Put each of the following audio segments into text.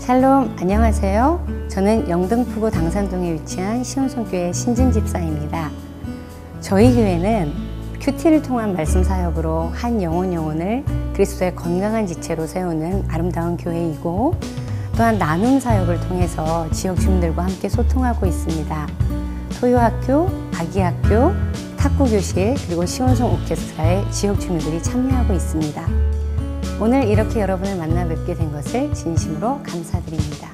샬롬, 안녕하세요. 저는 영등포구 당산동에 위치한 시온성교회 신진집사입니다. 저희 교회는 큐티를 통한 말씀 사역으로 한 영혼을 그리스도의 건강한 지체로 세우는 아름다운 교회이고, 또한 나눔 사역을 통해서 지역 주민들과 함께 소통하고 있습니다. 토요학교, 아기학교, 탁구교실, 그리고 시온성 오케스트라에 지역 주민들이 참여하고 있습니다. 오늘 이렇게 여러분을 만나 뵙게 된 것을 진심으로 감사드립니다.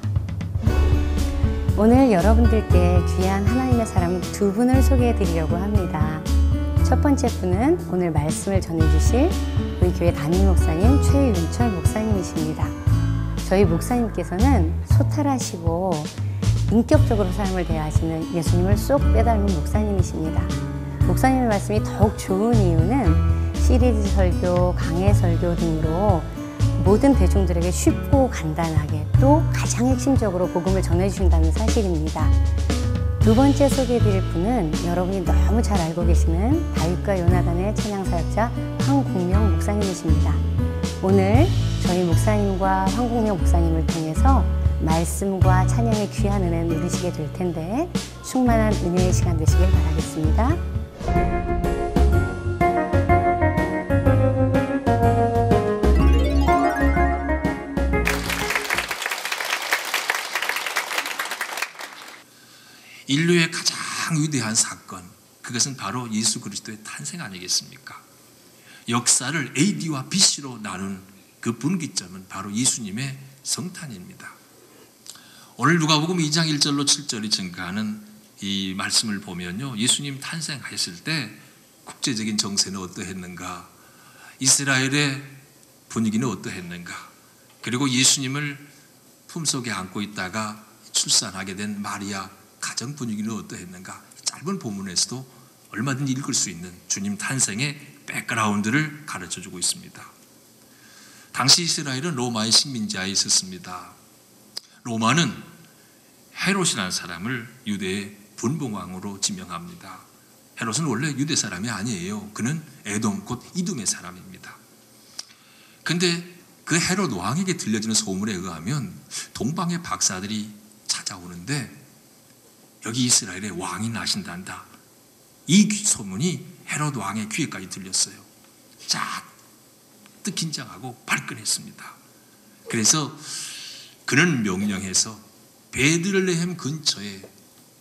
오늘 여러분들께 귀한 하나님의 사람 두 분을 소개해 드리려고 합니다. 첫 번째 분은 오늘 말씀을 전해주실 우리 교회 담임 목사님 최윤철 목사님이십니다. 저희 목사님께서는 소탈하시고 인격적으로 사람을 대하시는 예수님을 쏙 빼닮은 목사님이십니다. 목사님의 말씀이 더욱 좋은 이유는 시리즈 설교, 강해 설교 등으로 모든 대중들에게 쉽고 간단하게 또 가장 핵심적으로 복음을 전해주신다는 사실입니다. 두 번째 소개해드릴 분은 여러분이 너무 잘 알고 계시는 다윗과 요나단의 찬양사역자 황국명 목사님이십니다. 오늘 저희 목사님과 황국명 목사님을 통해서 말씀과 찬양의 귀한 은혜를 누리시게 될 텐데 충만한 은혜의 시간 되시길 바라겠습니다. 인류의 가장 위대한 사건, 그것은 바로 예수 그리스도의 탄생 아니겠습니까? 역사를 AD와 BC로 나눈 그 분기점은 바로 예수님의 성탄입니다. 오늘 누가복음 2장 1절로 7절이 증가하는 이 말씀을 보면요, 예수님 탄생하셨을 때 국제적인 정세는 어떠했는가, 이스라엘의 분위기는 어떠했는가, 그리고 예수님을 품속에 안고 있다가 출산하게 된 마리아 가정 분위기는 어떠했는가, 짧은 본문에서도 얼마든지 읽을 수 있는 주님 탄생의 백그라운드를 가르쳐주고 있습니다. 당시 이스라엘은 로마의 식민지하에 있었습니다. 로마는 헤롯이라는 사람을 유대의 분봉왕으로 지명합니다. 헤롯은 원래 유대 사람이 아니에요. 그는 에돔 곧 이둠의 사람입니다. 그런데 그 헤롯 왕에게 들려지는 소문에 의하면 동방의 박사들이 찾아오는데 여기 이스라엘에 왕이 나신단다, 이 소문이 헤롯 왕의 귀에까지 들렸어요. 잔뜩 긴장하고 발끈했습니다. 그래서 그는 명령해서 베들레헴 근처에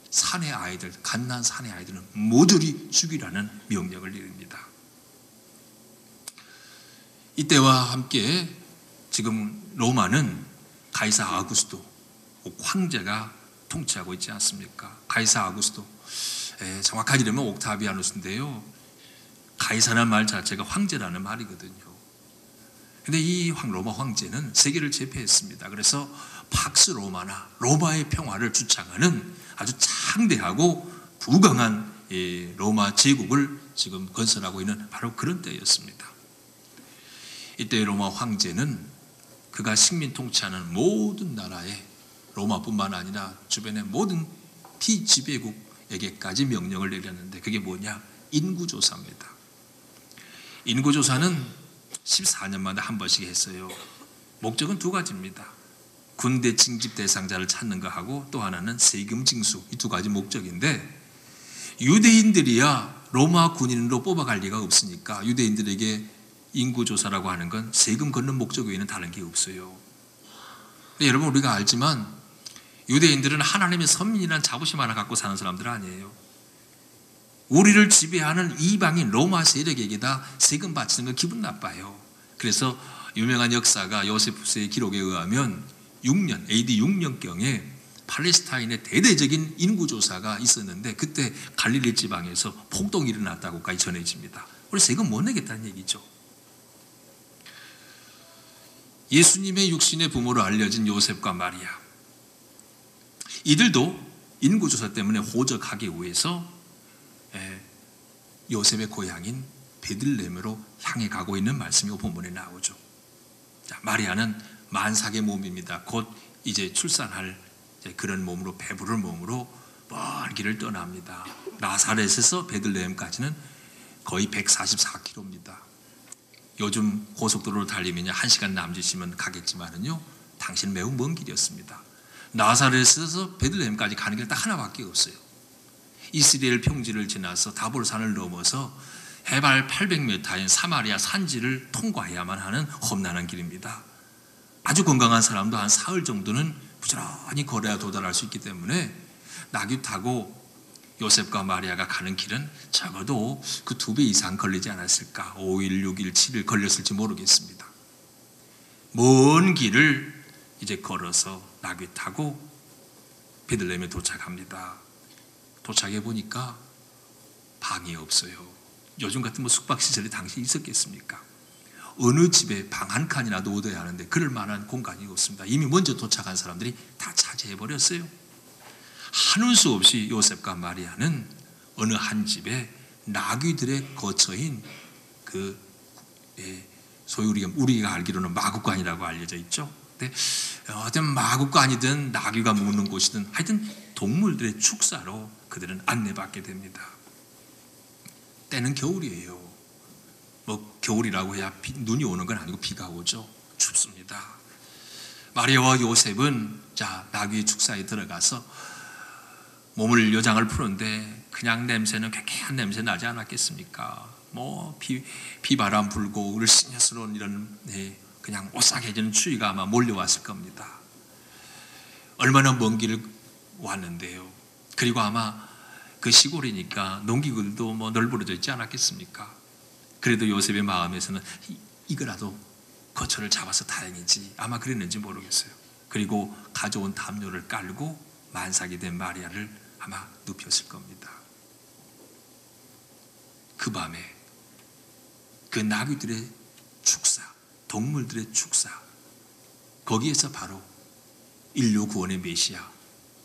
산의 아이들, 갓난 산의 아이들은 모조리 죽이라는 명령을 내립니다. 이때와 함께 지금 로마는 가이사 아구스도 황제가 통치하고 있지 않습니까? 가이사 아구스도, 정확하게 이르면 옥타비아누스인데요, 가이사라는 말 자체가 황제라는 말이거든요. 근데 이 로마 황제는 세계를 제패했습니다. 그래서 팍스 로마나 로마의 평화를 주창하는 아주 창대하고 부강한 로마 제국을 지금 건설하고 있는 바로 그런 때였습니다. 이때 로마 황제는 그가 식민 통치하는 모든 나라에, 로마뿐만 아니라 주변의 모든 피지배국에게까지 명령을 내렸는데 그게 뭐냐? 인구조사입니다. 인구조사는 14년마다 한 번씩 했어요. 목적은 두 가지입니다. 군대 징집 대상자를 찾는 거하고 또 하나는 세금 징수, 이 두 가지 목적인데, 유대인들이야 로마 군인으로 뽑아갈 리가 없으니까 유대인들에게 인구조사라고 하는 건 세금 걷는 목적 외에는 다른 게 없어요. 여러분, 우리가 알지만 유대인들은 하나님의 선민이라는 자부심 하나 갖고 사는 사람들 아니에요. 우리를 지배하는 이방인 로마 세력에게다 세금 바치는 건 기분 나빠요. 그래서 유명한 역사가 요세푸스의 기록에 의하면 6년, AD 6년경에 팔레스타인의 대대적인 인구조사가 있었는데 그때 갈릴리 지방에서 폭동이 일어났다고까지 전해집니다. 우리 세금 못 내겠다는 얘기죠. 예수님의 육신의 부모로 알려진 요셉과 마리아, 이들도 인구조사 때문에 호적하기 위해서 요셉의 고향인 베들레헴으로 향해 가고 있는 말씀이 본문에 나오죠. 자, 마리아는 만삭의 몸입니다. 곧 이제 출산할 그런 몸으로, 배부를 몸으로 먼 길을 떠납니다. 나사렛에서 베들레헴까지는 거의 144km입니다. 요즘 고속도로를 달리면 1시간 남짓이면 가겠지만은요, 당시는 매우 먼 길이었습니다. 나사렛에서 베들레헴까지 가는 길 딱 하나밖에 없어요. 이스라엘 평지를 지나서 다볼산을 넘어서 해발 800m인 사마리아 산지를 통과해야만 하는 험난한 길입니다. 아주 건강한 사람도 한 사흘 정도는 부지런히 걸어야 도달할 수 있기 때문에 나귀 타고 요셉과 마리아가 가는 길은 적어도 그 2배 이상 걸리지 않았을까. 5일, 6일, 7일 걸렸을지 모르겠습니다. 먼 길을 이제 걸어서 나귀 타고 베들레헴에 도착합니다. 도착해 보니까 방이 없어요. 요즘 같은 숙박시설이 당시 있었겠습니까? 어느 집에 방 한 칸이라도 얻어야 하는데 그럴 만한 공간이 없습니다. 이미 먼저 도착한 사람들이 다 차지해버렸어요. 하는 수 없이 요셉과 마리아는 어느 한 집에 나귀들의 거처인 소위 우리가 알기로는 마구간이라고 알려져 있죠. 근데 어떤 마구간이든 나귀가 묵는 곳이든 하여튼 동물들의 축사로 그들은 안내받게 됩니다. 때는 겨울이에요. 겨울이라고 해야 눈이 오는 건 아니고 비가 오죠. 춥습니다. 마리아와 요셉은 나귀 축사에 들어가서 몸을 요장을 푸는데 그냥 냄새는 쾌쾌한 냄새 나지 않았겠습니까? 비바람 불고 을씨녀스러운 이런 그냥 오싹해지는 추위가 아마 몰려왔을 겁니다. 얼마나 먼 길을 왔는데요. 그리고 아마 그 시골이니까 농기구들도 널브러져 있지 않았겠습니까? 그래도 요셉의 마음에서는 이거라도 거처를 잡아서 다행이지, 아마 그랬는지 모르겠어요. 그리고 가져온 담요를 깔고 만삭이 된 마리아를 아마 눕혔을 겁니다. 그 밤에 그 나귀들의 축사, 동물들의 축사, 거기에서 바로 인류 구원의 메시아,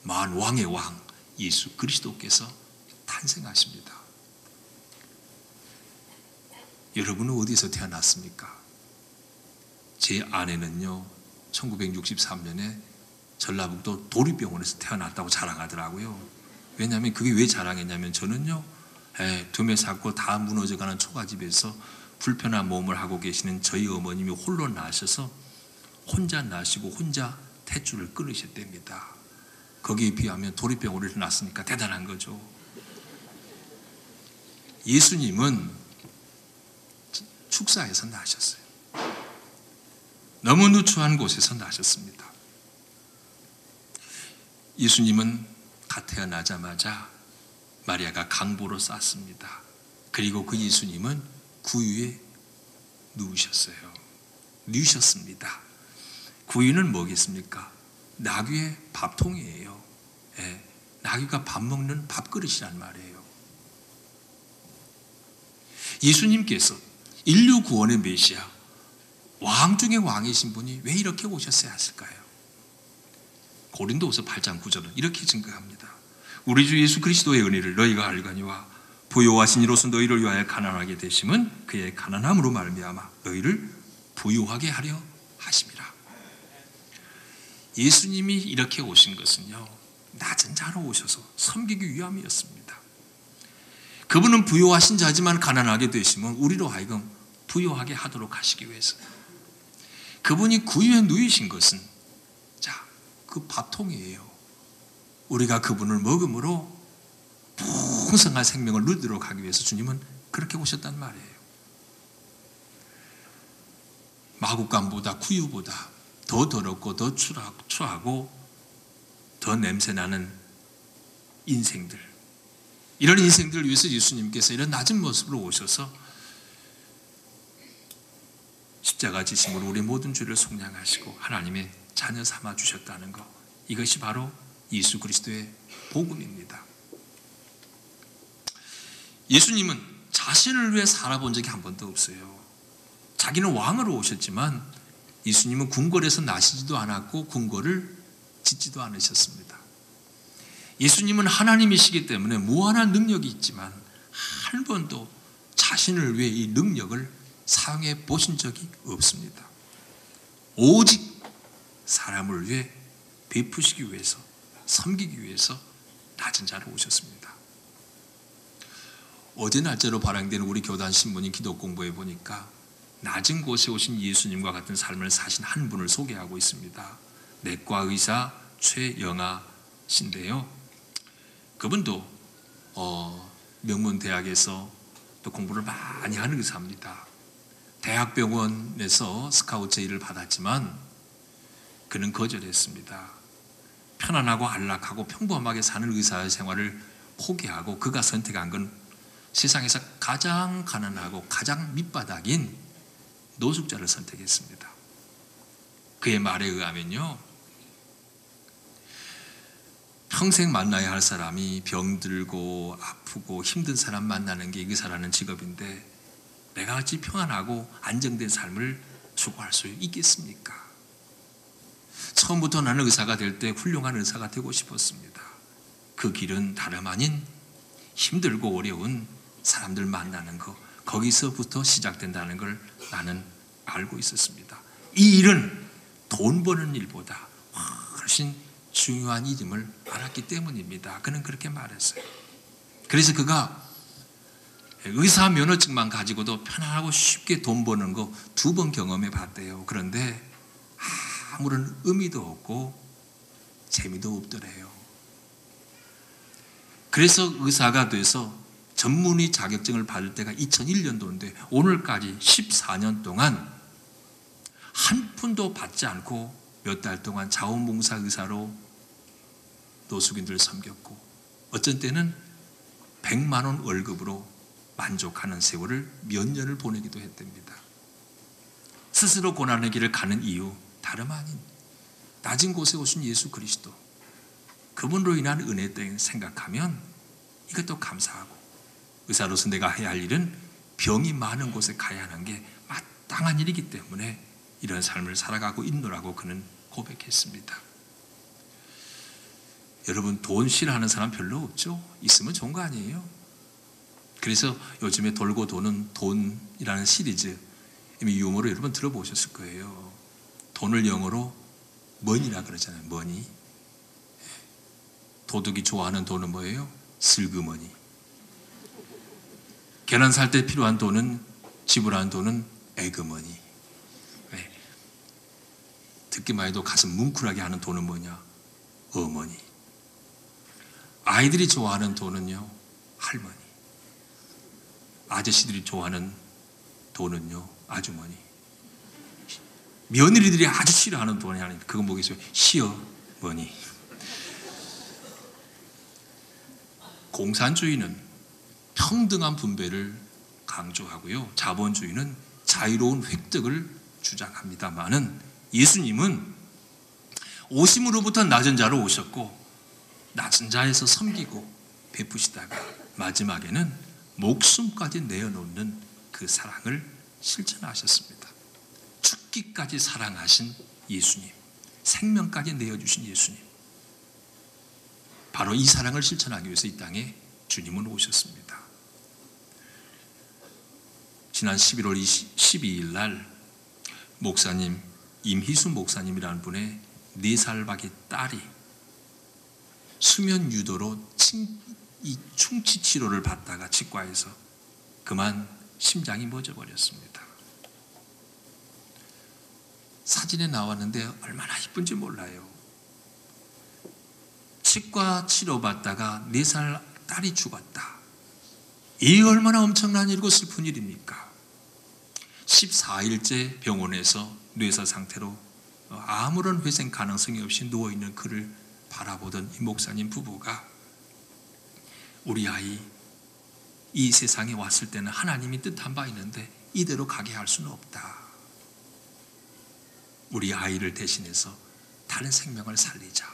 만왕의 왕 예수 그리스도께서 탄생하십니다. 여러분은 어디서 태어났습니까? 제 아내는요, 1963년에 전라북도 도립병원에서 태어났다고 자랑하더라고요. 왜냐하면 그게 왜 자랑했냐면 저는요, 둠에 삭고 다 무너져가는 초가집에서 불편한 몸을 하고 계시는 저희 어머님이 홀로 나셔서 혼자 나시고 혼자 탯줄을 끊으셨답니다. 거기에 비하면 도립병원에서 났으니까 대단한 거죠. 예수님은 축사에서 나셨어요. 너무 누추한 곳에서 나셨습니다. 예수님은 갓 태어나자마자 마리아가 강보로 쌌습니다. 그리고 그 예수님은 구유에 누우셨어요. 누우셨습니다. 구유는 뭐겠습니까? 나귀의 밥통이에요. 나귀가 밥 먹는 밥그릇이란 말이에요. 예수님께서 인류 구원의 메시아, 왕 중의 왕이신 분이 왜 이렇게 오셨어야 했을까요? 고린도후서 8장 9절은 이렇게 증거합니다. 우리 주 예수 그리스도의 은혜를 너희가 알거니와 부요하신 이로서 너희를 위하여 가난하게 되심은 그의 가난함으로 말미암아 너희를 부요하게 하려 하심이라. 예수님이 이렇게 오신 것은요, 낮은 자로 오셔서 섬기기 위함이었습니다. 그분은 부요하신 자지만 가난하게 되시면 우리로 하여금 부요하게 하도록 하시기 위해서. 그분이 구유에 누이신 것은 그 밥통이에요. 우리가 그분을 먹음으로 풍성한 생명을 누리도록 하기 위해서 주님은 그렇게 오셨단 말이에요. 마구간보다 구유보다 더 더럽고 더 추하고 더 냄새나는 인생들, 이런 인생들을 위해서 예수님께서 이런 낮은 모습으로 오셔서 십자가 지심으로 우리 모든 죄를 속량하시고 하나님의 자녀 삼아 주셨다는 것, 이것이 바로 예수 그리스도의 복음입니다. 예수님은 자신을 위해 살아본 적이 한 번도 없어요. 자기는 왕으로 오셨지만 예수님은 궁궐에서 나시지도 않았고 궁궐을 짓지도 않으셨습니다. 예수님은 하나님이시기 때문에 무한한 능력이 있지만 한 번도 자신을 위해 이 능력을 사용해 보신 적이 없습니다. 오직 사람을 위해 베푸시기 위해서, 섬기기 위해서 낮은 자로 오셨습니다. 어제 날짜로 발행되는 우리 교단 신문인 기독공부에 보니까 낮은 곳에 오신 예수님과 같은 삶을 사신 한 분을 소개하고 있습니다. 내과 의사 최영아 씨인데요. 그분도 명문대학에서 또 공부를 많이 하는 의사입니다. 대학병원에서 스카우트 제의를 받았지만 그는 거절했습니다. 편안하고 안락하고 평범하게 사는 의사의 생활을 포기하고 그가 선택한 건 세상에서 가장 가난하고 가장 밑바닥인 노숙자를 선택했습니다. 그의 말에 의하면요, 평생 만나야 할 사람이 병들고 아프고 힘든 사람 만나는 게 의사라는 직업인데 내가 어찌 평안하고 안정된 삶을 추구할 수 있겠습니까? 처음부터 나는 의사가 될 때 훌륭한 의사가 되고 싶었습니다. 그 길은 다름 아닌 힘들고 어려운 사람들 만나는 거, 거기서부터 시작된다는 걸 나는 알고 있었습니다. 이 일은 돈 버는 일보다 훨씬 중요한 일임을 알았기 때문입니다. 그는 그렇게 말했어요. 그래서 그가 의사 면허증만 가지고도 편안하고 쉽게 돈 버는 거 2번 경험해 봤대요. 그런데 아무런 의미도 없고 재미도 없더래요. 그래서 의사가 돼서 전문의 자격증을 받을 때가 2001년도인데 오늘까지 14년 동안 한 푼도 받지 않고 몇 달 동안 자원봉사 의사로 노숙인들을 섬겼고 어쩐 때는 100만 원 월급으로 만족하는 세월을 몇 년을 보내기도 했답니다. 스스로 고난의 길을 가는 이유 다름 아닌 낮은 곳에 오신 예수 그리스도, 그분으로 인한 은혜 때 생각하면 이것도 감사하고, 의사로서 내가 해야 할 일은 병이 많은 곳에 가야 하는 게 마땅한 일이기 때문에 이런 삶을 살아가고 있노라고 그는 고백했습니다. 여러분, 돈 싫어하는 사람 별로 없죠? 있으면 좋은 거 아니에요? 그래서 요즘에 돌고 도는 돈이라는 시리즈, 이미 유머로 여러분 들어보셨을 거예요. 돈을 영어로 머니라 그러잖아요. 머니. 도둑이 좋아하는 돈은 뭐예요? 슬그머니. 계란 살 때 필요한 돈은, 지불하는 돈은 에그머니. 네. 듣기만 해도 가슴 뭉클하게 하는 돈은 뭐냐? 어머니. 아이들이 좋아하는 돈은요? 할머니. 아저씨들이 좋아하는 돈은요? 아주머니. 며느리들이 아주 싫어하는 돈이 아닙니다. 그건 뭐겠어요? 시어머니. 공산주의는 평등한 분배를 강조하고요, 자본주의는 자유로운 획득을 주장합니다마는 예수님은 오심으로부터 낮은 자로 오셨고 낮은 자에서 섬기고 베푸시다가 마지막에는 목숨까지 내어놓는 그 사랑을 실천하셨습니다. 죽기까지 사랑하신 예수님, 생명까지 내어주신 예수님, 바로 이 사랑을 실천하기 위해서 이 땅에 주님은 오셨습니다. 지난 11월 12일 날 목사님, 임희수 목사님이라는 분의 4살밖에 딸이 수면 유도로 충치 치료를 받다가 치과에서 그만 심장이 멎어버렸습니다. 사진에 나왔는데 얼마나 이쁜지 몰라요. 치과 치료받다가 4살 딸이 죽었다. 이 얼마나 엄청난 일이고 슬픈 일입니까? 14일째 병원에서 뇌사 상태로 아무런 회생 가능성이 없이 누워있는 그를 바라보던 이 목사님 부부가, 우리 아이 이 세상에 왔을 때는 하나님이 뜻한 바 있는데 이대로 가게 할 수는 없다. 우리 아이를 대신해서 다른 생명을 살리자.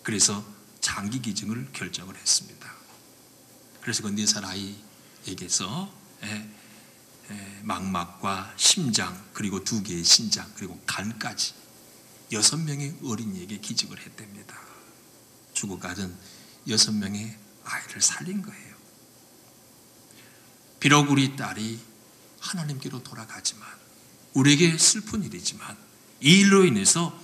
그래서 장기 기증을 결정을 했습니다. 그래서 그 4살 아이에게서 망막과 심장, 그리고 2개의 신장, 그리고 간까지 6명의 어린이에게 기증을 했답니다. 죽어가던 6명의 아이를 살린 거예요. 비록 우리 딸이 하나님께로 돌아가지만, 우리에게 슬픈 일이지만 이 일로 인해서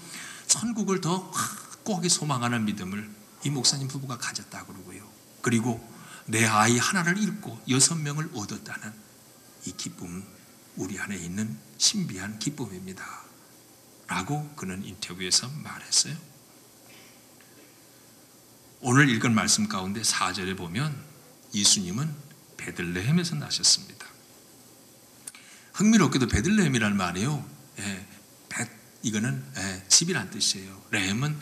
천국을 더 확고하게 소망하는 믿음을 이 목사님 부부가 가졌다고 그러고요. 그리고 내 아이 하나를 잃고 6명을 얻었다는 이 기쁨, 우리 안에 있는 신비한 기쁨입니다. 라고 그는 인터뷰에서 말했어요. 오늘 읽은 말씀 가운데 4절에 보면 예수님은 베들레헴에서 나셨습니다. 흥미롭게도 베들레헴이라는 말이요, 이거는 집이란 뜻이에요. 레헴은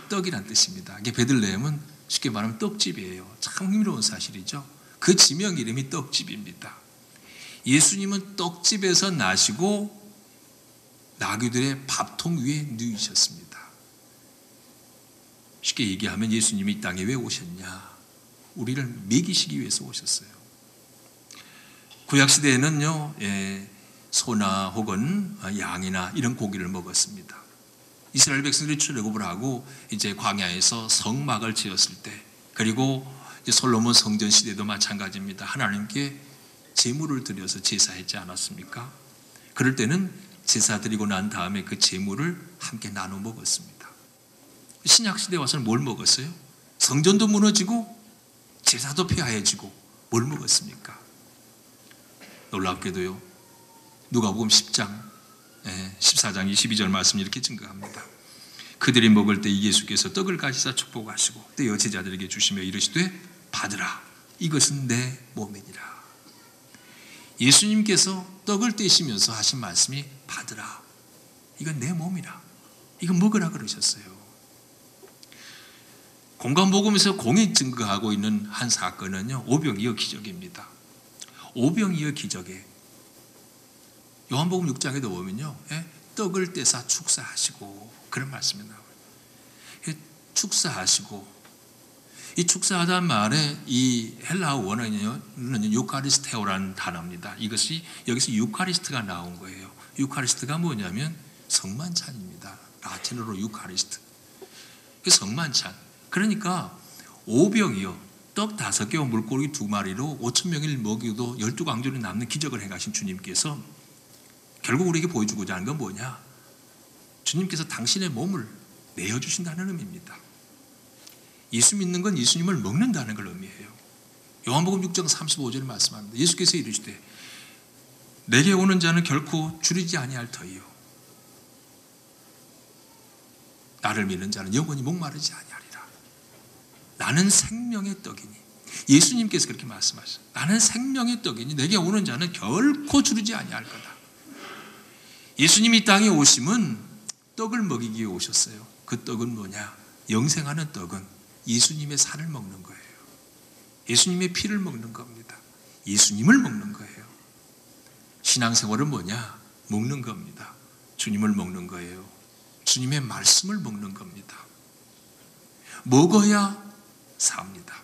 떡이란 뜻입니다. 이게 베들레헴은 쉽게 말하면 떡집이에요. 참 흥미로운 사실이죠. 그 지명 이름이 떡집입니다. 예수님은 떡집에서 나시고 나귀들의 밥통 위에 누이셨습니다. 쉽게 얘기하면 예수님이 이 땅에 왜 오셨냐? 우리를 먹이시기 위해서 오셨어요. 구약시대에는요, 소나 혹은 양이나 이런 고기를 먹었습니다. 이스라엘 백성들이 출애굽을 하고 이제 광야에서 성막을 지었을 때, 그리고 이제 솔로몬 성전 시대도 마찬가지입니다. 하나님께 제물을 드려서 제사했지 않았습니까? 그럴 때는 제사 드리고 난 다음에 그 제물을 함께 나눠 먹었습니다. 신약 시대에 와서는 뭘 먹었어요? 성전도 무너지고 제사도 폐하해지고 뭘 먹었습니까? 놀랍게도요, 누가복음 10장 14장 22절 말씀 이렇게 증거합니다. 그들이 먹을 때 예수께서 떡을 가지사 축복하시고 떼어 제자들에게 주시며 이르시되 받으라, 이것은 내 몸이니라. 예수님께서 떡을 떼시면서 하신 말씀이 받으라, 이건 내 몸이라, 이거 먹으라 그러셨어요. 공관복음에서 공이 증거하고 있는 한 사건은요, 오병이어 기적입니다. 오병이어 기적에 요한복음 6장에도 보면요, 떡을 떼사 축사하시고 그런 말씀이 나와요. 축사하시고, 이 축사하다는 말에 이 헬라어 원어는 유카리스테오라는 단어입니다. 이것이 여기서 유카리스트가 나온 거예요. 유카리스트가 뭐냐면 성만찬입니다. 라틴어로 유카리스트. 성만찬. 그러니까 오병이어 떡 5개와 물고기 2마리로 5,000명을 먹여도 12강조리 남는 기적을 행하신 주님께서 결국 우리에게 보여주고자 하는 건 뭐냐? 주님께서 당신의 몸을 내어주신다는 의미입니다. 예수 믿는 건 예수님을 먹는다는 걸 의미해요. 요한복음 6장 35절에 말씀합니다. 예수께서 이르시되 내게 오는 자는 결코 줄이지 아니할 터이요 나를 믿는 자는 영원히 목마르지 아니하리라. 나는 생명의 떡이니, 예수님께서 그렇게 말씀하셨어요. 나는 생명의 떡이니 내게 오는 자는 결코 줄이지 아니할 거다. 예수님이 이 땅에 오심은 떡을 먹이기 위해 오셨어요. 그 떡은 뭐냐? 영생하는 떡은 예수님의 살을 먹는 거예요. 예수님의 피를 먹는 겁니다. 예수님을 먹는 거예요. 신앙생활은 뭐냐? 먹는 겁니다. 주님을 먹는 거예요. 주님의 말씀을 먹는 겁니다. 먹어야 삽니다.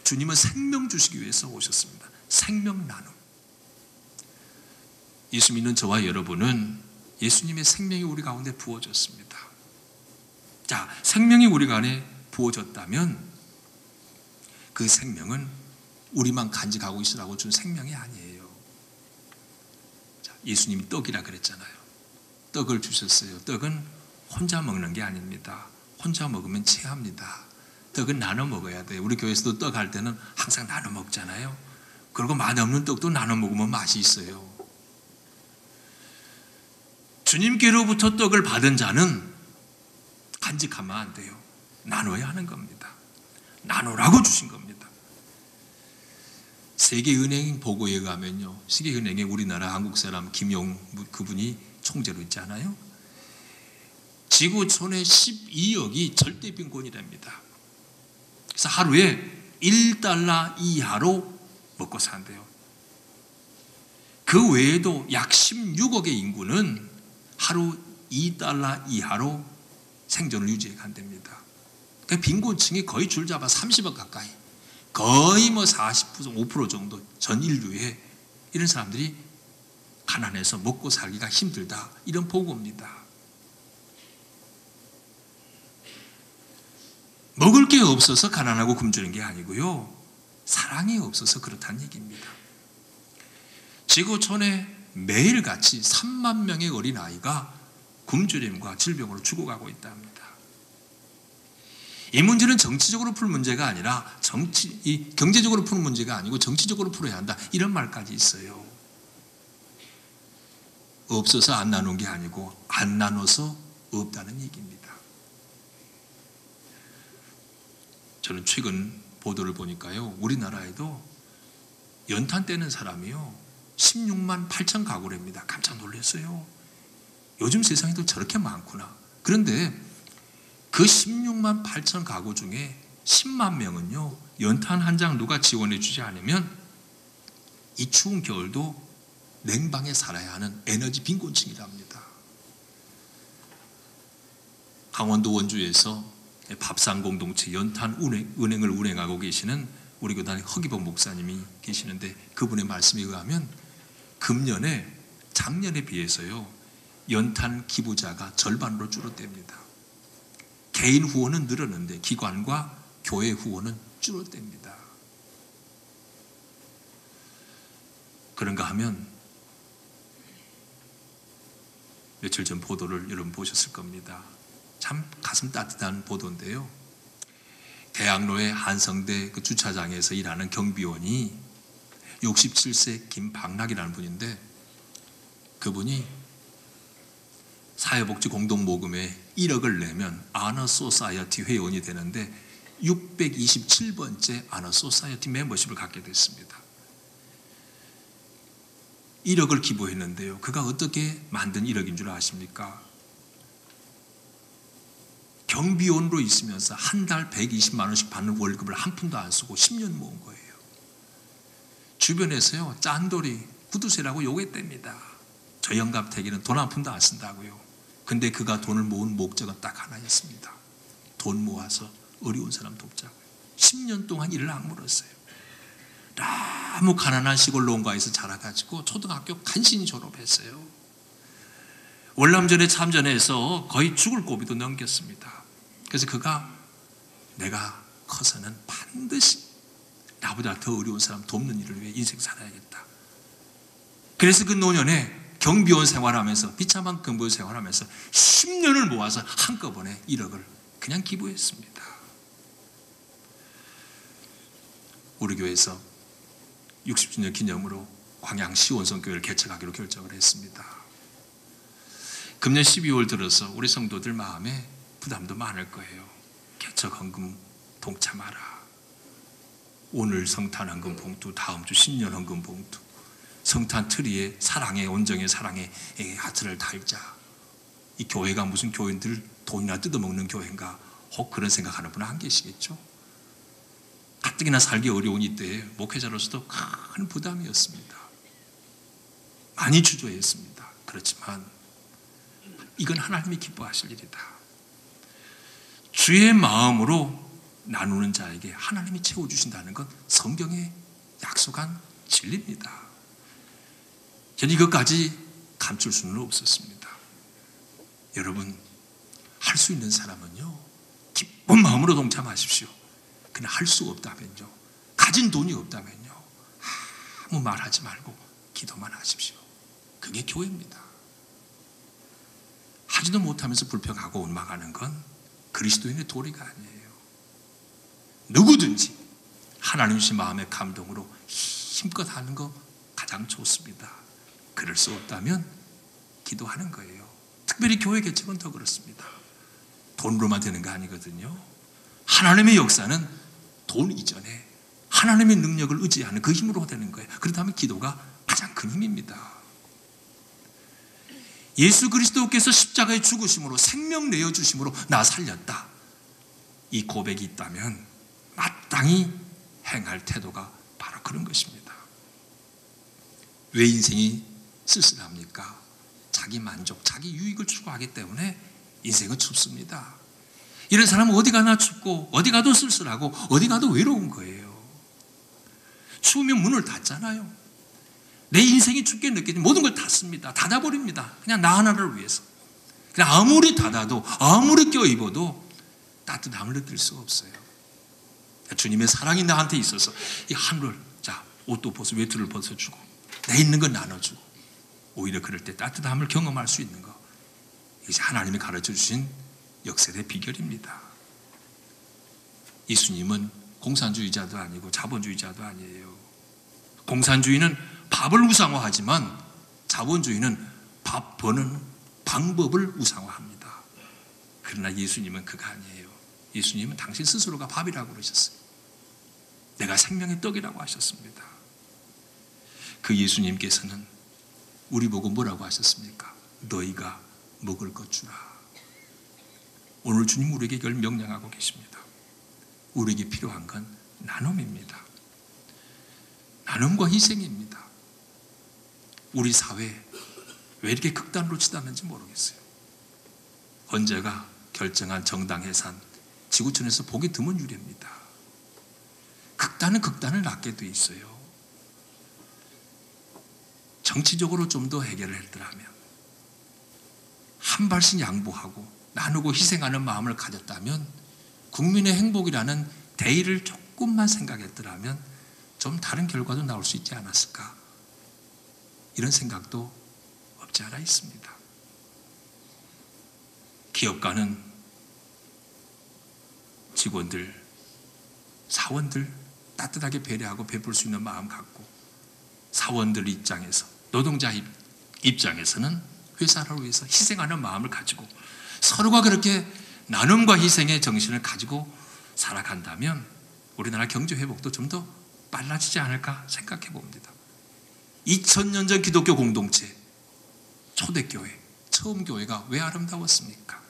주님은 생명 주시기 위해서 오셨습니다. 생명 나눔. 예수 믿는 저와 여러분은 예수님의 생명이 우리 가운데 부어졌습니다. 자, 생명이 우리 안에 부어졌다면 그 생명은 우리만 간직하고 있으라고 준 생명이 아니에요. 자, 예수님이 떡이라 그랬잖아요. 떡을 주셨어요. 떡은 혼자 먹는 게 아닙니다. 혼자 먹으면 체합니다. 떡은 나눠 먹어야 돼요. 우리 교회에서도 떡 할 때는 항상 나눠 먹잖아요. 그리고 맛없는 떡도 나눠 먹으면 맛이 있어요. 주님께로부터 떡을 받은 자는 간직하면 안 돼요. 나눠야 하는 겁니다. 나누라고 주신 겁니다. 세계은행 보고에 가면요, 세계은행에 우리나라 한국 사람 김용 그분이 총재로 있잖아요. 지구촌의 12억이 절대 빈곤이랍니다. 그래서 하루에 $1 이하로 먹고 산대요. 그 외에도 약 16억의 인구는 하루 $2 이하로 생존을 유지해 간답니다. 그러니까 빈곤층이 거의 줄 잡아 30억 가까이, 거의 뭐 40%, 5% 정도 전 인류에 이런 사람들이 가난해서 먹고 살기가 힘들다, 이런 보고입니다. 먹을 게 없어서 가난하고 굶주린 게 아니고요, 사랑이 없어서 그렇다는 얘기입니다. 지구촌에 매일같이 3만 명의 어린아이가 굶주림과 질병으로 죽어가고 있답니다. 이 문제는 정치적으로 풀 문제가 아니라 이 경제적으로 푸는 문제가 아니고 정치적으로 풀어야 한다. 이런 말까지 있어요. 없어서 안 나눈 게 아니고 안 나눠서 없다는 얘기입니다. 저는 최근 보도를 보니까요, 우리나라에도 연탄 떼는 사람이요 16만 8천 가구랍니다. 깜짝 놀랐어요. 요즘 세상에도 저렇게 많구나. 그런데 그 16만 8천 가구 중에 10만 명은요 연탄 한 장 누가 지원해 주지 않으면 이 추운 겨울도 냉방에 살아야 하는 에너지 빈곤층이랍니다. 강원도 원주에서 밥상 공동체 연탄 은행을 운행하고 계시는 우리 교단의 허기범 목사님이 계시는데, 그분의 말씀에 의하면 금년에 작년에 비해서요 연탄 기부자가 절반으로 줄어듭니다. 개인 후원은 늘었는데 기관과 교회 후원은 줄어듭니다. 그런가 하면 며칠 전 보도를 여러분 보셨을 겁니다. 참 가슴 따뜻한 보도인데요. 대학로의 한성대 그 주차장에서 일하는 경비원이 67세 김박락이라는 분인데, 그분이 사회복지 공동모금에 1억을 내면 아너 소사이어티 회원이 되는데 627번째 아너 소사이어티 멤버십을 갖게 됐습니다. 1억을 기부했는데요, 그가 어떻게 만든 1억인 줄 아십니까? 경비원으로 있으면서 한 달 120만 원씩 받는 월급을 한 푼도 안 쓰고 10년 모은 거예요. 주변에서요 짠돌이 구두쇠라고 욕했답니다. 저 영감택이는 돈 한 푼도 안 쓴다고요. 근데 그가 돈을 모은 목적은 딱 하나였습니다. 돈 모아서 어려운 사람 돕자고요. 10년 동안 일을 악물었어요. 너무 가난한 시골 농가에서 자라가지고 초등학교 간신히 졸업했어요. 월남전에 참전해서 거의 죽을 고비도 넘겼습니다. 그래서 그가 내가 커서는 반드시 나보다 더 어려운 사람 돕는 일을 위해 인생 살아야겠다. 그래서 그 노년에 경비원 생활하면서 비참한 근무 생활하면서 10년을 모아서 한꺼번에 1억을 그냥 기부했습니다. 우리 교회에서 60주년 기념으로 광양시 원성교회를 개척하기로 결정을 했습니다. 금년 12월 들어서 우리 성도들 마음에 부담도 많을 거예요. 개척 헌금 동참하라. 오늘 성탄 헌금 봉투, 다음 주 신년 헌금 봉투, 성탄 트리에 사랑의 온정의 사랑의 하트를 달자. 이 교회가 무슨 교인들 돈이나 뜯어먹는 교회인가, 혹 그런 생각하는 분은 안 계시겠죠? 가뜩이나 살기 어려운 이때에 목회자로서도 큰 부담이었습니다. 많이 주저했습니다. 그렇지만 이건 하나님이 기뻐하실 일이다. 주의 마음으로 나누는 자에게 하나님이 채워주신다는 건 성경에 약속한 진리입니다. 저는 이것까지 감출 수는 없었습니다. 여러분, 할 수 있는 사람은요 기쁜 마음으로 동참하십시오. 그냥 할 수 없다면요, 가진 돈이 없다면요, 아무 말하지 말고 기도만 하십시오. 그게 교회입니다. 하지도 못하면서 불평하고 원망하는 건 그리스도인의 도리가 아니에요. 누구든지 하나님 씨 마음의 감동으로 힘껏 하는 거 가장 좋습니다. 그럴 수 없다면 기도하는 거예요. 특별히 교회 개척은 더 그렇습니다. 돈으로만 되는 거 아니거든요. 하나님의 역사는 돈 이전에 하나님의 능력을 의지하는 그 힘으로 되는 거예요. 그렇다면 기도가 가장 큰 힘입니다. 예수 그리스도께서 십자가에 죽으심으로 생명 내어주심으로 나 살렸다. 이 고백이 있다면 마땅히 행할 태도가 바로 그런 것입니다. 왜 인생이 쓸쓸합니까? 자기 만족, 자기 유익을 추구하기 때문에 인생은 춥습니다. 이런 사람은 어디 가나 춥고 어디 가도 쓸쓸하고 어디 가도 외로운 거예요. 추우면 문을 닫잖아요. 내 인생이 춥게 느끼니 모든 걸 닫습니다. 닫아버립니다. 그냥 나 하나를 위해서. 그냥 아무리 닫아도 아무리 껴입어도 따뜻함을 느낄 수가 없어요. 주님의 사랑이 나한테 있어서 이 하늘, 자 옷도 벗어, 외투를 벗어주고 내 있는 건 나눠주고, 오히려 그럴 때 따뜻함을 경험할 수 있는 거, 이제 하나님이 가르쳐 주신 역설의 비결입니다. 예수님은 공산주의자도 아니고 자본주의자도 아니에요. 공산주의는 밥을 우상화하지만 자본주의는 밥 버는 방법을 우상화합니다. 그러나 예수님은 그가 아니에요. 예수님은 당신 스스로가 밥이라고 그러셨어요. 내가 생명의 떡이라고 하셨습니다. 그 예수님께서는 우리 보고 뭐라고 하셨습니까? 너희가 먹을 것 주라. 오늘 주님 우리에게 이걸 명령하고 계십니다. 우리에게 필요한 건 나눔입니다. 나눔과 희생입니다. 우리 사회 왜 이렇게 극단으로 치닫는지 모르겠어요. 언제가 결정한 정당 해산 지구촌에서 보기 드문 유례입니다. 극단은 극단을 낳게 돼 있어요. 정치적으로 좀 더 해결을 했더라면, 한 발씩 양보하고 나누고 희생하는 마음을 가졌다면, 국민의 행복이라는 대의를 조금만 생각했더라면 좀 다른 결과도 나올 수 있지 않았을까, 이런 생각도 없지 않아 있습니다. 기업가는 직원들, 사원들 따뜻하게 배려하고 베풀 수 있는 마음 갖고, 사원들 입장에서, 노동자 입장에서는 회사를 위해서 희생하는 마음을 가지고 서로가 그렇게 나눔과 희생의 정신을 가지고 살아간다면 우리나라 경제 회복도 좀 더 빨라지지 않을까 생각해 봅니다. 2000년 전 기독교 공동체, 초대교회, 처음 교회가 왜 아름다웠습니까?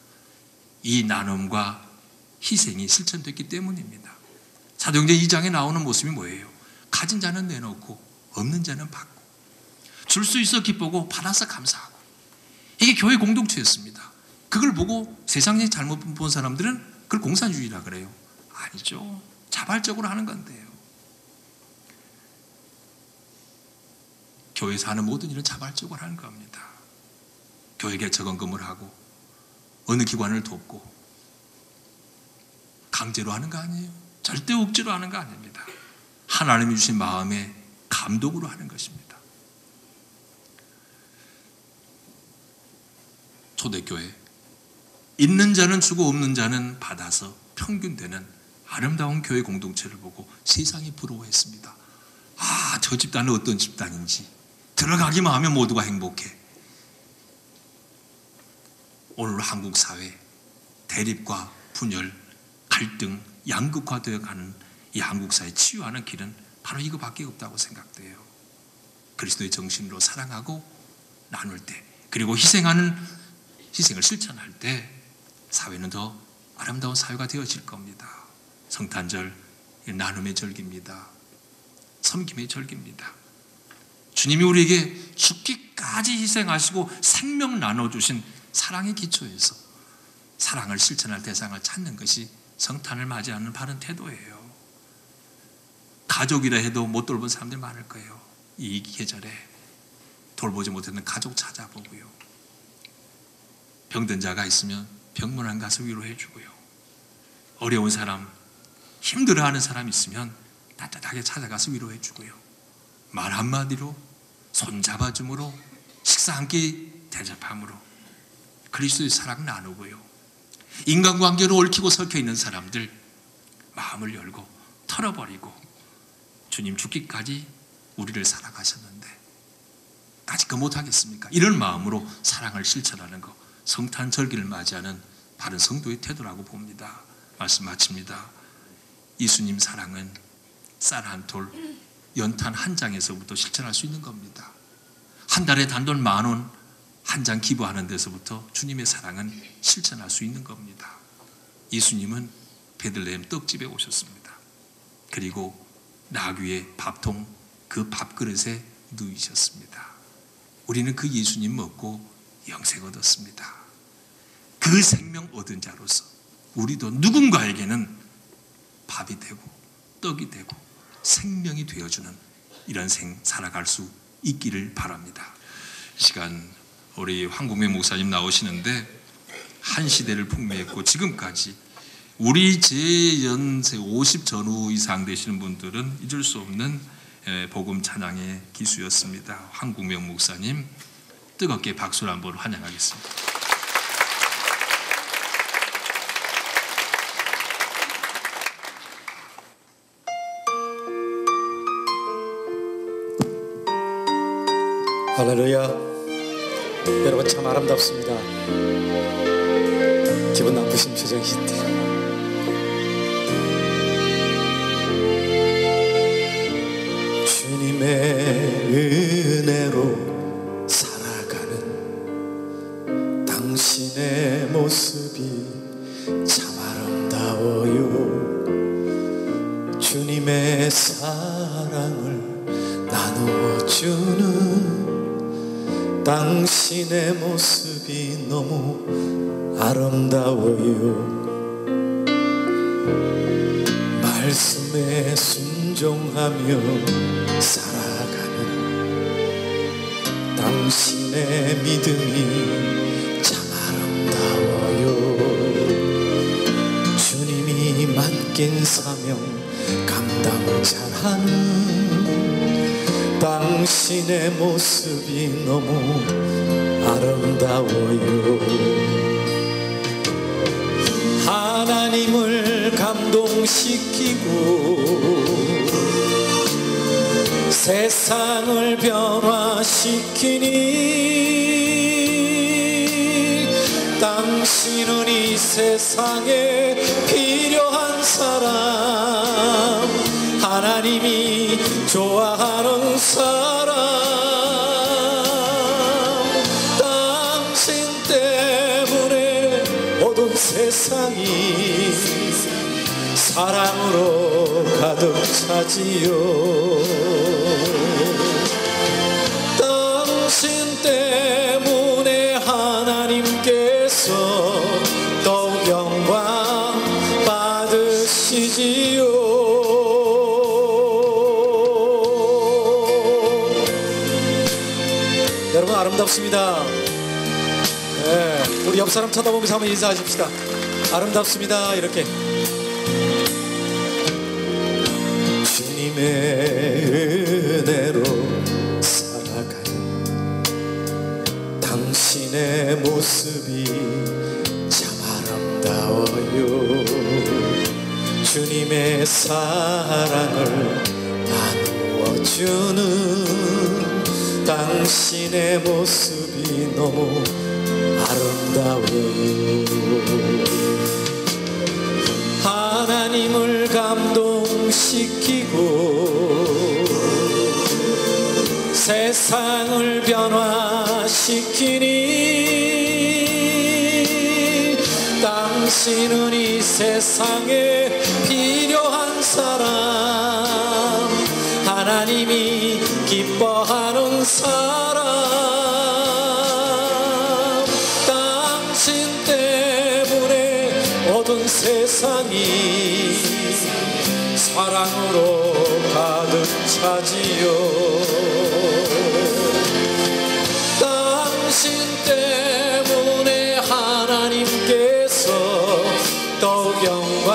이 나눔과 희생이 실천됐기 때문입니다. 사도행전 2장에 나오는 모습이 뭐예요? 가진 자는 내놓고 없는 자는 받고, 줄 수 있어 기쁘고 받아서 감사하고, 이게 교회 공동체였습니다. 그걸 보고 세상에 잘못 본 사람들은 그걸 공산주의라 그래요. 아니죠. 자발적으로 하는 건데요. 교회에서 하는 모든 일은 자발적으로 하는 겁니다. 교회 개척헌금을 하고 어느 기관을 돕고 강제로 하는 거 아니에요. 절대 억지로 하는 거 아닙니다. 하나님이 주신 마음의 감동으로 하는 것입니다. 초대교회, 있는 자는 주고 없는 자는 받아서 평균되는 아름다운 교회 공동체를 보고 세상이 부러워했습니다. 아, 저 집단은 어떤 집단인지 들어가기만 하면 모두가 행복해. 오늘 한국 사회 대립과 분열, 갈등, 양극화되어 가는 이 한국 사회 치유하는 길은 바로 이거밖에 없다고 생각돼요. 그리스도의 정신으로 사랑하고 나눌 때, 그리고 희생을 실천할 때 사회는 더 아름다운 사회가 되어질 겁니다. 성탄절 나눔의 절기입니다. 섬김의 절기입니다. 주님이 우리에게 죽기까지 희생하시고 생명 나눠주신 사랑의 기초에서 사랑을 실천할 대상을 찾는 것이 성탄을 맞이하는 바른 태도예요. 가족이라 해도 못 돌본 사람들이 많을 거예요. 이 계절에 돌보지 못했는 가족 찾아보고요. 병든 자가 있으면 병문안 가서 위로해 주고요. 어려운 사람, 힘들어하는 사람 있으면 따뜻하게 찾아가서 위로해 주고요. 말 한마디로, 손잡아줌으로, 식사 한 끼 대접함으로 그리스도의 사랑 나누고요. 인간관계로 얽히고 섞여 있는 사람들 마음을 열고 털어버리고, 주님 죽기까지 우리를 사랑하셨는데 까짓 거 못하겠습니까? 이런 마음으로 사랑을 실천하는 것, 성탄 절기를 맞이하는 바른 성도의 태도라고 봅니다. 말씀 마칩니다. 예수님 사랑은 쌀 한 톨, 연탄 한 장에서부터 실천할 수 있는 겁니다. 한 달에 단돈 10,000원 한 장 기부하는 데서부터 주님의 사랑은 실천할 수 있는 겁니다. 예수님은 베들레헴 떡집에 오셨습니다. 그리고 나귀의 밥통, 그 밥그릇에 누이셨습니다. 우리는 그 예수님 먹고 영생 얻었습니다. 그 생명 얻은 자로서 우리도 누군가에게는 밥이 되고 떡이 되고 생명이 되어주는 이런 살아갈 수 있기를 바랍니다. 이 시간 우리 황국명 목사님 나오시는데, 한 시대를 풍미했고 지금까지 우리 제 연세 50 전후 이상 되시는 분들은 잊을 수 없는 복음 찬양의 기수였습니다. 황국명 목사님 뜨겁게 박수를 한번 환영하겠습니다. 할렐루야. 여러분 참 아름답습니다. 기분 나쁘신 표정이실 때 주님의 은혜로 살아가는 당신의 모습이 참 아름다워요. 주님의 사랑을 나누어주는 당신의 모습이 너무 아름다워요. 말씀에 순종하며 살아가는 당신의 믿음이 참 아름다워요. 주님이 맡긴 사명 감당 잘하는 당신의 모습이 너무 아름다워요. 하나님을 감동시키고 세상을 변화시키니 당신은 이 세상에 필요한 사람, 하나님이 좋아하는 사람, 당신 때문에 모든 세상이 사랑으로 가득 차지요. 당신 때문에 하나님께서 더욱 영광 받으시지요. 여러분 아름답습니다. 네, 우리 옆 사람 쳐다보면서 한번 인사하십시다. 아름답습니다. 이렇게. 주님의 은혜로 살아가는 당신의 모습이 참 아름다워요. 주님의 사랑을 나누어주는 당신의 모습이 너무 아름다워요. 하나님을 감동시키고 세상을 변화시키니 당신은 이 세상에 필요한 사람, 하나님이 기뻐하는 사람, 당신 때문에 모든 세상이 사랑으로 가득 차지요. 당신 때문에 하나님께서 더욱 영광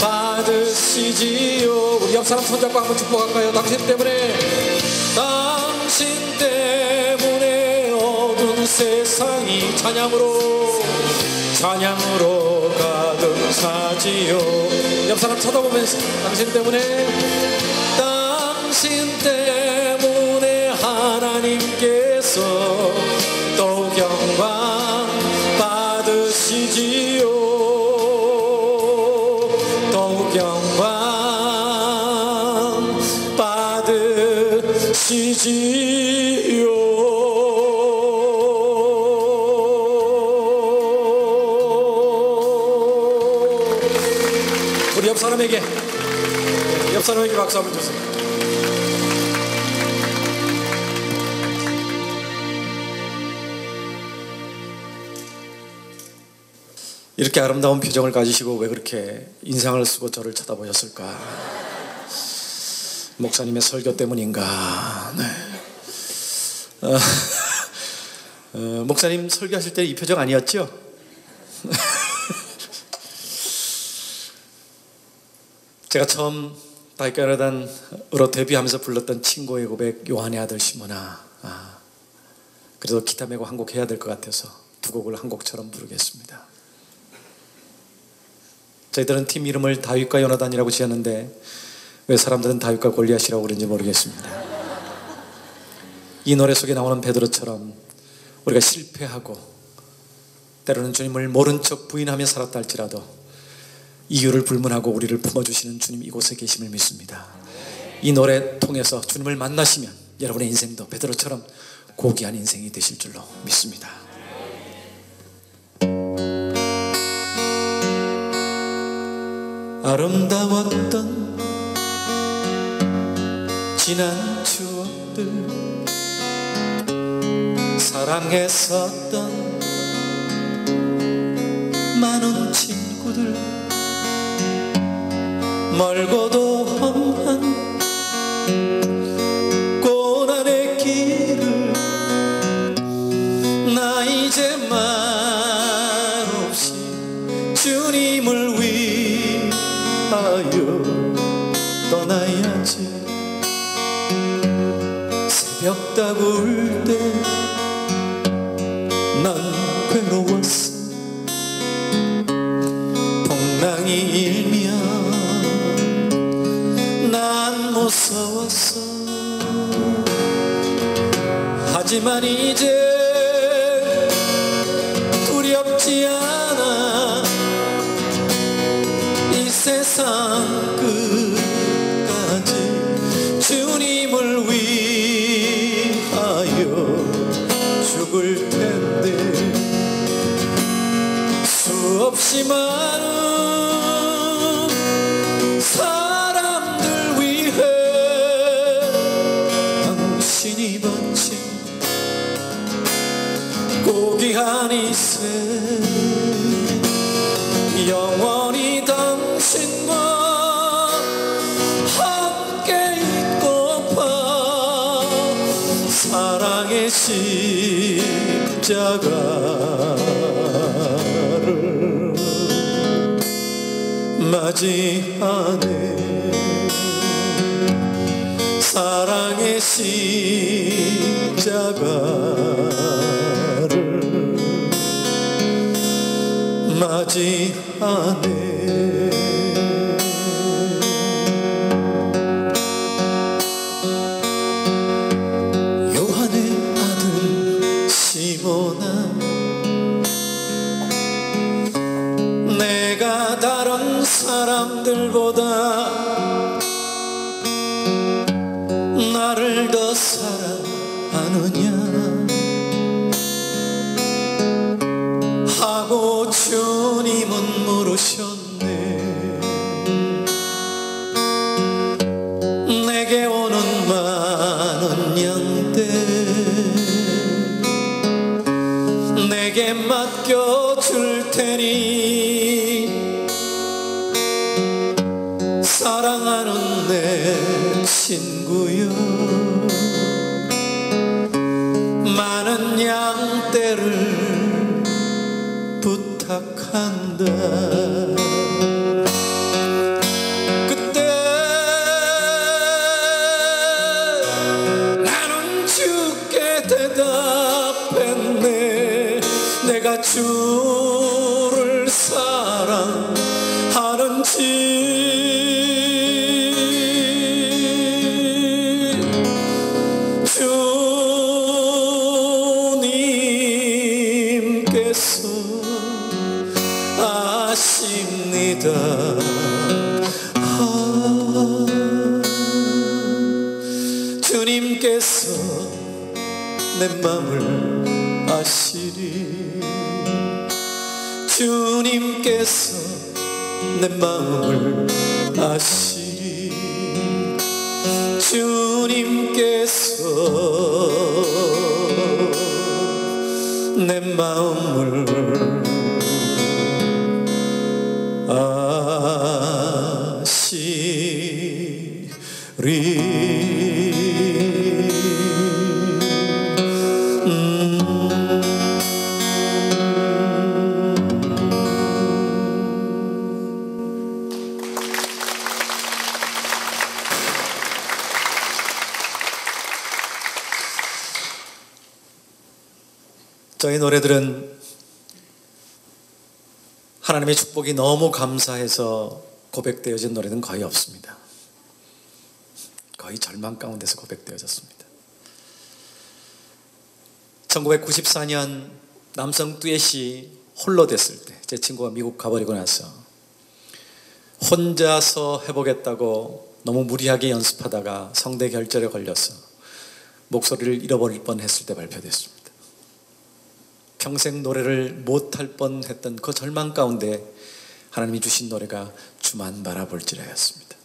받으시지요. 우리 옆 사람 손잡고 한번 축복할까요? 당신 때문에 어두운 세상이 찬양으로 가득 차지요. 옆 사람 쳐다보면서 당신 때문에 하나님께서 더욱 영광 받으시지요. 더욱 영광 받으시지요. 우리 옆 사람에게 박수 한번 주세요. 이렇게 아름다운 표정을 가지시고 왜 그렇게 인상을 쓰고 저를 쳐다보셨을까? 목사님의 설교 때문인가? 네. 목사님 설교하실 때 이 표정 아니었죠? 제가 처음 다윗가요단으로 데뷔하면서 불렀던 친구의 고백, 요한의 아들 시몬아. 그래도 기타 메고 한 곡 해야 될 것 같아서 두 곡을 한 곡처럼 부르겠습니다. 저희들은 팀 이름을 다윗과 요나단이라고 지었는데 왜 사람들은 다윗과 골리앗이라고 그런지 모르겠습니다. 이 노래 속에 나오는 베드로처럼 우리가 실패하고 때로는 주님을 모른 척 부인하며 살았다 할지라도 이유를 불문하고 우리를 품어주시는 주님 이곳에 계심을 믿습니다. 이 노래 통해서 주님을 만나시면 여러분의 인생도 베드로처럼 고귀한 인생이 되실 줄로 믿습니다. 아름다웠던 지난 추억들, 사랑했었던 많은 친구들, 멀고도 험한 고난의 길을 나 이제 말없이 주님을 위하여 떠나야지. 새벽 다구울 때 난 괴로웠어. 풍랑이 일면 난 무서웠어. 하지만 이제 두렵지 않아. 이 세상 끝까지 주님을 위하여 죽을 텐데 수없이 많은 사람들 위해 당신이 바친 고귀한 이세 영원히 당신과 함께 있고파 사랑의 십자가를 맞이하네. 사랑의 십자가를 맞이하네. 요한의 아들 시몬아, 내가 다른 사람들보다 나를 더 사랑하느냐 하고 주님은 물으셨네. 내게 오는 많은 양떼 내게 맡겨줄 테니 사랑하는 내 친구여, 많은 양떼를 부탁한다. 그때 나는 주께 대답했네. 내가 주를 사랑하는지 주님께서 아십니다. 주님께서 내 맘을 아시리. 주님께서 내 마음을 아시리. 주님께서 내 마음을 저희 노래들은 하나님의 축복이 너무 감사해서 고백되어진 노래는 거의 없습니다. 거의 절망 가운데서 고백되어졌습니다. 1994년 남성 듀엣이 홀로 됐을 때, 제 친구가 미국 가버리고 나서 혼자서 해보겠다고 너무 무리하게 연습하다가 성대 결절에 걸려서 목소리를 잃어버릴 뻔했을 때 발표됐습니다. 평생 노래를 못할 뻔했던 그 절망 가운데 하나님이 주신 노래가 주만 바라볼지라였습니다.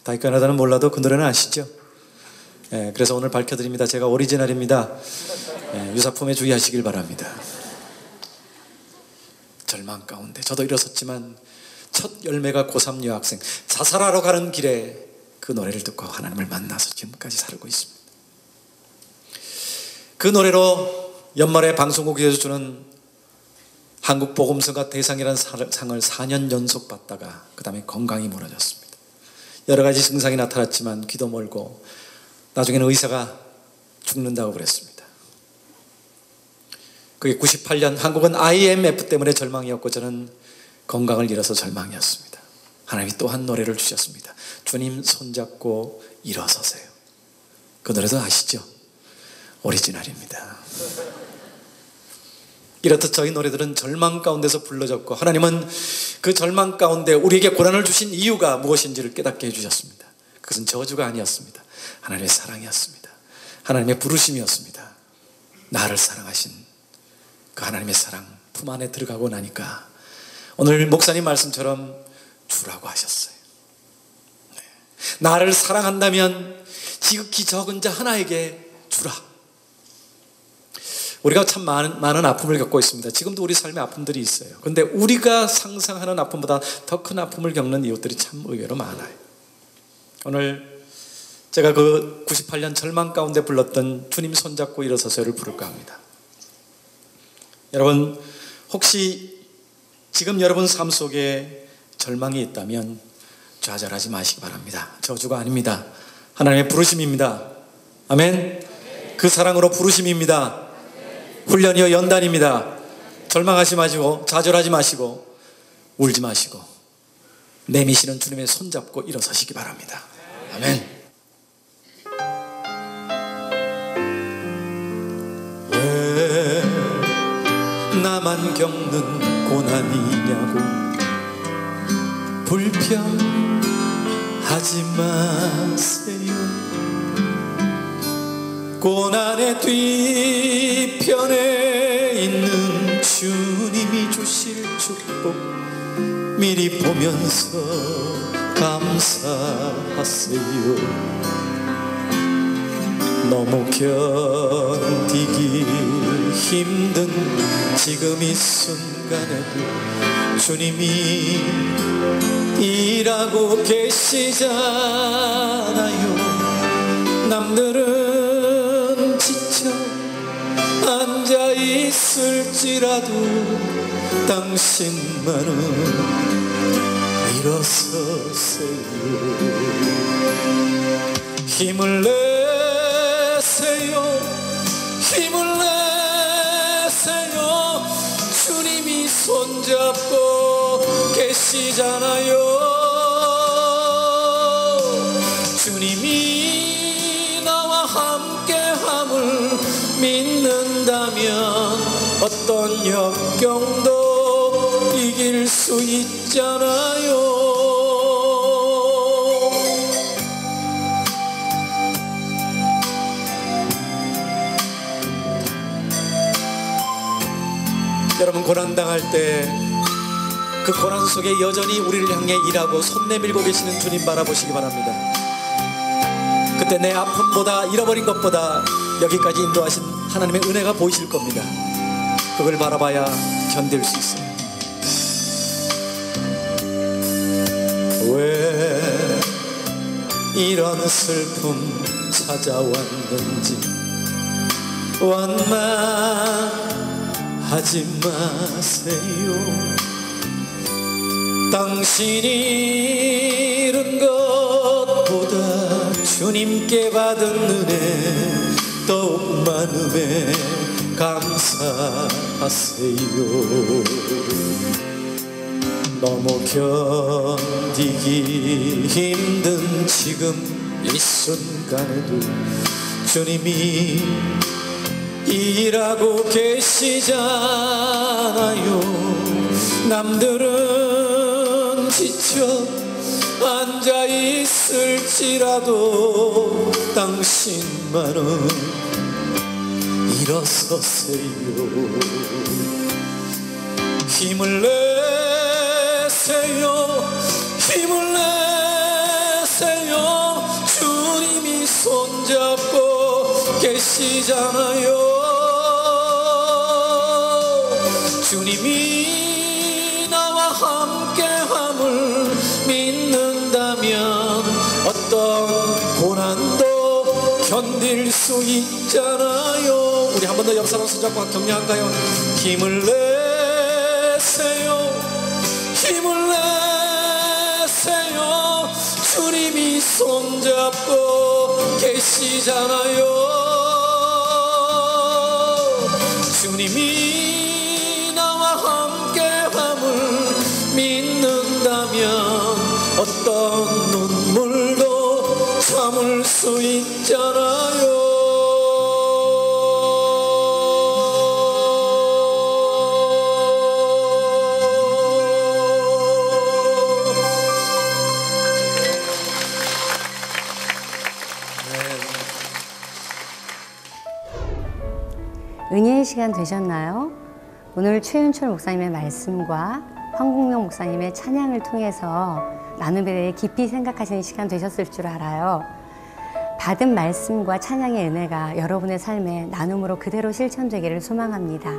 다이카나다는 몰라도 그 노래는 아시죠? 그래서 오늘 밝혀드립니다. 제가 오리지널입니다. 유사품에 주의하시길 바랍니다. 절망 가운데 저도 일어섰지만 첫 열매가 고3 유학생, 자살하러 가는 길에 그 노래를 듣고 하나님을 만나서 지금까지 살고 있습니다. 그 노래로 연말에 방송국에서 주는 한국복음성가 대상이라는 상을 4년 연속 받다가 그 다음에 건강이 무너졌습니다. 여러 가지 증상이 나타났지만 귀도 멀고 나중에는 의사가 죽는다고 그랬습니다. 그게 98년, 한국은 IMF 때문에 절망이었고 저는 건강을 잃어서 절망이었습니다. 하나님이 또한 노래를 주셨습니다. 주님 손잡고 일어서세요. 그 노래도 아시죠? 오리지널입니다. 이렇듯 저희 노래들은 절망 가운데서 불러졌고 하나님은 그 절망 가운데 우리에게 고난을 주신 이유가 무엇인지를 깨닫게 해주셨습니다. 그것은 저주가 아니었습니다. 하나님의 사랑이었습니다. 하나님의 부르심이었습니다. 나를 사랑하신 그 하나님의 사랑 품 안에 들어가고 나니까 오늘 목사님 말씀처럼 주라고 하셨어요. 나를 사랑한다면 지극히 적은 자 하나에게 주라. 우리가 참 많은 아픔을 겪고 있습니다. 지금도 우리 삶에 아픔들이 있어요. 그런데 우리가 상상하는 아픔보다 더 큰 아픔을 겪는 이웃들이 참 의외로 많아요. 오늘 제가 그 98년 절망 가운데 불렀던 주님 손잡고 일어서서를 부를까 합니다. 여러분, 혹시 지금 여러분 삶 속에 절망이 있다면 좌절하지 마시기 바랍니다. 저주가 아닙니다. 하나님의 부르심입니다. 아멘. 그 사랑으로 부르심입니다. 훈련이요 연단입니다. 절망하지 마시고 좌절하지 마시고 울지 마시고 내미시는 주님의 손잡고 일어서시기 바랍니다. 아멘. 왜 나만 겪는 고난이냐고 불평하지 마세요. 고난의 뒤편에 있는 주님이 주실 축복 미리 보면서 감사하세요. 너무 견디기 힘든 지금 이 순간에도 주님이 일하고 계시잖아요. 남들은 지쳐 앉아 있을지라도 당신만은 일어서세요. 힘을 내세요. 힘을 내세요. 주님이 손잡고 계시잖아요. 주님이 나와 함께함을 믿는다면 어떤 역경도 이길 수 있잖아요. 여러분, 고난당할 때 그 고난 속에 여전히 우리를 향해 일하고 손 내밀고 계시는 주님 바라보시기 바랍니다. 그때 내 아픔보다 잃어버린 것보다 여기까지 인도하신 하나님의 은혜가 보이실 겁니다. 그걸 바라봐야 견딜 수 있어요. 왜 이런 슬픔 찾아왔는지 원망하지 마세요. 당신이 잃은 것보다 주님께 받은 은혜 더욱 많음에 감사하세요. 너무 견디기 힘든 지금 이 순간에도 주님이 일하고 계시잖아요. 남들은 지쳐 앉아 있을지라도 당신만은 일어서세요. 힘을 내세요. 힘을 내세요. 주님이 손잡고 계시잖아요. 주님이 나와 함께함을 믿는다면 어떤 고난도 견딜 수 있잖아요. 우리 한 번 더 옆 사람 손잡고 격려할까요? 힘을 내세요. 힘을 내세요. 주님이 손잡고 계시잖아요. 주님이 나와 함께함을 믿는다면 어떤 눈물도 참을 수 있잖아요. 은혜의 시간 되셨나요? 오늘 최윤철 목사님의 말씀과 황국명 목사님의 찬양을 통해서 나눔에 대해 깊이 생각하시는 시간 되셨을 줄 알아요. 받은 말씀과 찬양의 은혜가 여러분의 삶에 나눔으로 그대로 실천되기를 소망합니다.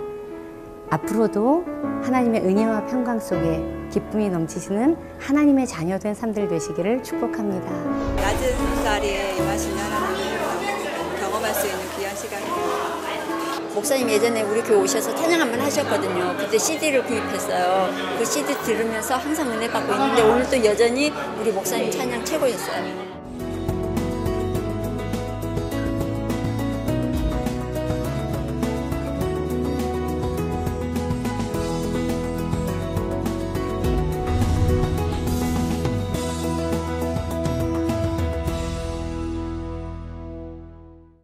앞으로도 하나님의 은혜와 평강 속에 기쁨이 넘치시는 하나님의 자녀된 삶들 되시기를 축복합니다. 낮은 자리에 임하시는 하나님을 경험할 수 있는 귀한 시간입니다. 목사님 예전에 우리 교회 오셔서 찬양 한번 하셨거든요. 그때 CD를 구입했어요. 그 CD 들으면서 항상 은혜 받고 있는데 오늘도 여전히 우리 목사님 찬양 최고였어요.